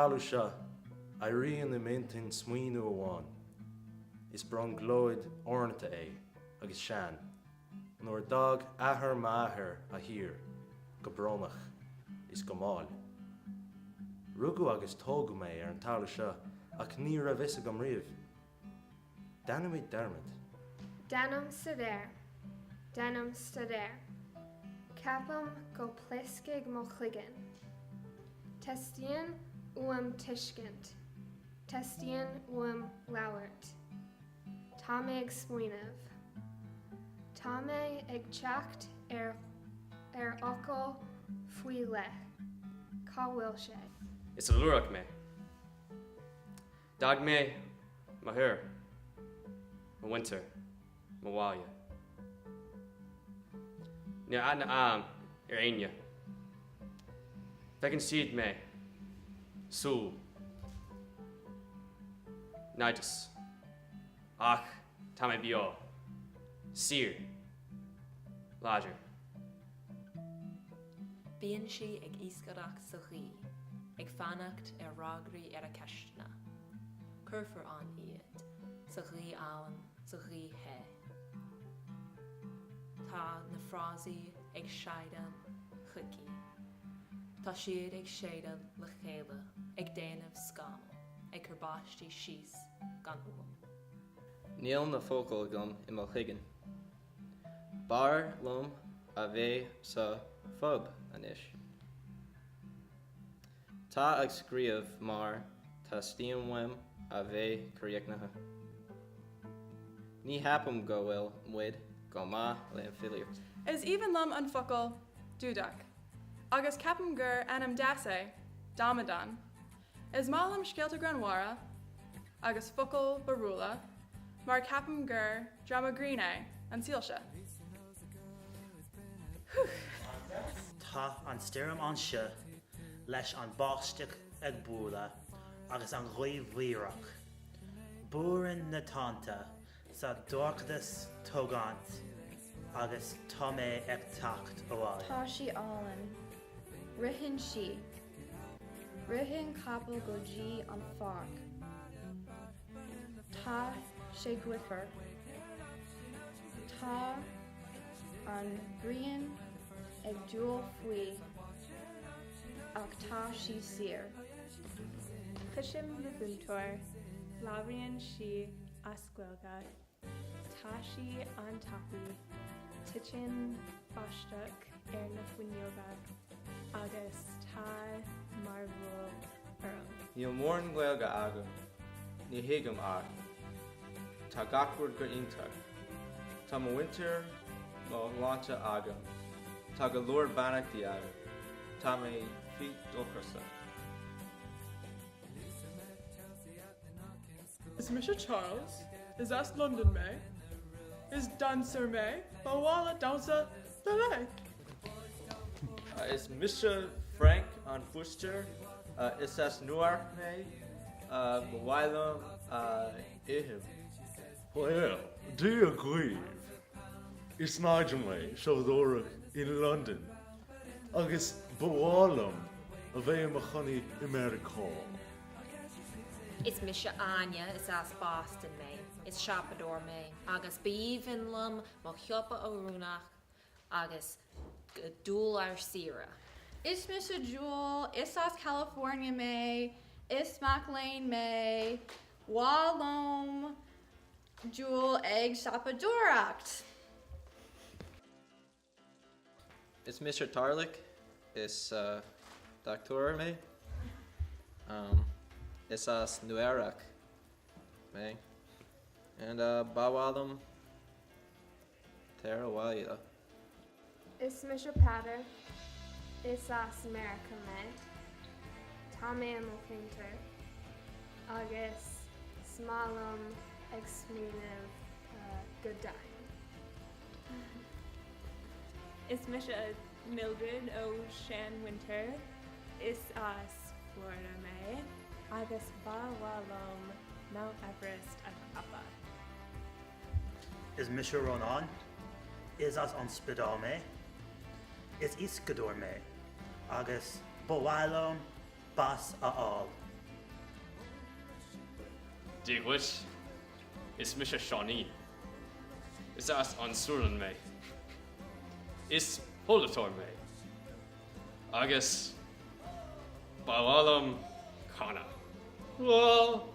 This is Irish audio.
talu seo, Irene the mintin smuinu awan. Is brong gloid ornata agus shan. Nor dog ahar maher a hir, gobronach, is gomal. Rugu agus togu me an talu seo, ac ni ra visa gom riv. Danum dermot. Danum stader. Danum stader. Capum go pleskig mo chligan. Testian tishkent. Testian lowert. Tame ag smuinav. Tame ag chacht oko fui le. Ka wilshe. It's a lurak me. Dag me, ma her. Ma winter. Ma walya. Nia adna anya. Fekin seed me. Sul. Nidus. Ach, tame bio. Seer. Lodger. Bíonn si ag íscaach sa chaí, ag fannacht rágraí a ceistena. Curfar an iad, sa chaí ann, sa chaí he. Tá na frásaí ag seidan chuci. Tá siad ag séidan le chéile, ag déanamh scam, ag churbáistí síos gan uam. Níl na fócail gom I mo chigan. Bar lom a bheith sa fub anis. Tá ag scríomh mar tá stíam wim a bheith críochnaithe. Ní hapam go bhfuil muid go maith le filiir. Is even lum an focail dúdach. Agus capam gur anam dase, damadan. Is málam scéalta granwara, agus focail barúla, mar capam gur drama green an síalse. Tá an stírim an seo leis an báisteach ag búla agus an roimhhuireach. Búrin na tánta sa dorchtas tógant agus tá mé ag tacht óáil. Tá sí álan. Rihin si. Rihin capal go dí an fág. Tá sé gwifer. Tá an brian ag dúil faoi ach tá sí sir. Cuisim na búntóir, labhraíonn si ascuilga, tá si an tapu, titin baisteach na fuinneoga, agus tá mar bhfuil Níl mór an ghaeilge agam, ní hiagam ach. Tá gachúir gur iontar. Tá mo winter mo láinte agam. Tá go leor bannachtaí agam. Tá mé fi dulchrasa. Is Mr. Charles? Is that London May? Is Dancer May? Bawala Dancer Delay? Is Mr. Frank on Fuster? Is that Newark May? Mawailam Ihim. Well, do you agree? Is Nigel me, Shaldorach in London. Agus Bawalam, a bheith machani America. Is Misha Anya, is as Boston me, is Shapador me, agus beaven lum, mo choppa orunach, agus dúl ar sira. Is Mr. Jewel, is as California May, is MacLean May, Wallom, Jewel Egg Sapadoract. Is Mr. Tarlick? Is Dr. May? Is as Nuerak May? And Bawalam Terawaya. Is Mr. Patter. Is as America me. Tame Mokinter. Agus Smalum Exmuniv Goodine. Is Misha Mildred O. Shan Winter, is as Florida May, agus Bawalom Mount Everest Akapa. Is Misha Ronan? Is as an Spidal me? Is Iskador me? Agus Bawalom Bas a all. Digwit. Is Misha Shawnee. Is as on Ceardlann me. Is Holator me. Agus Bawalam Kana. Well,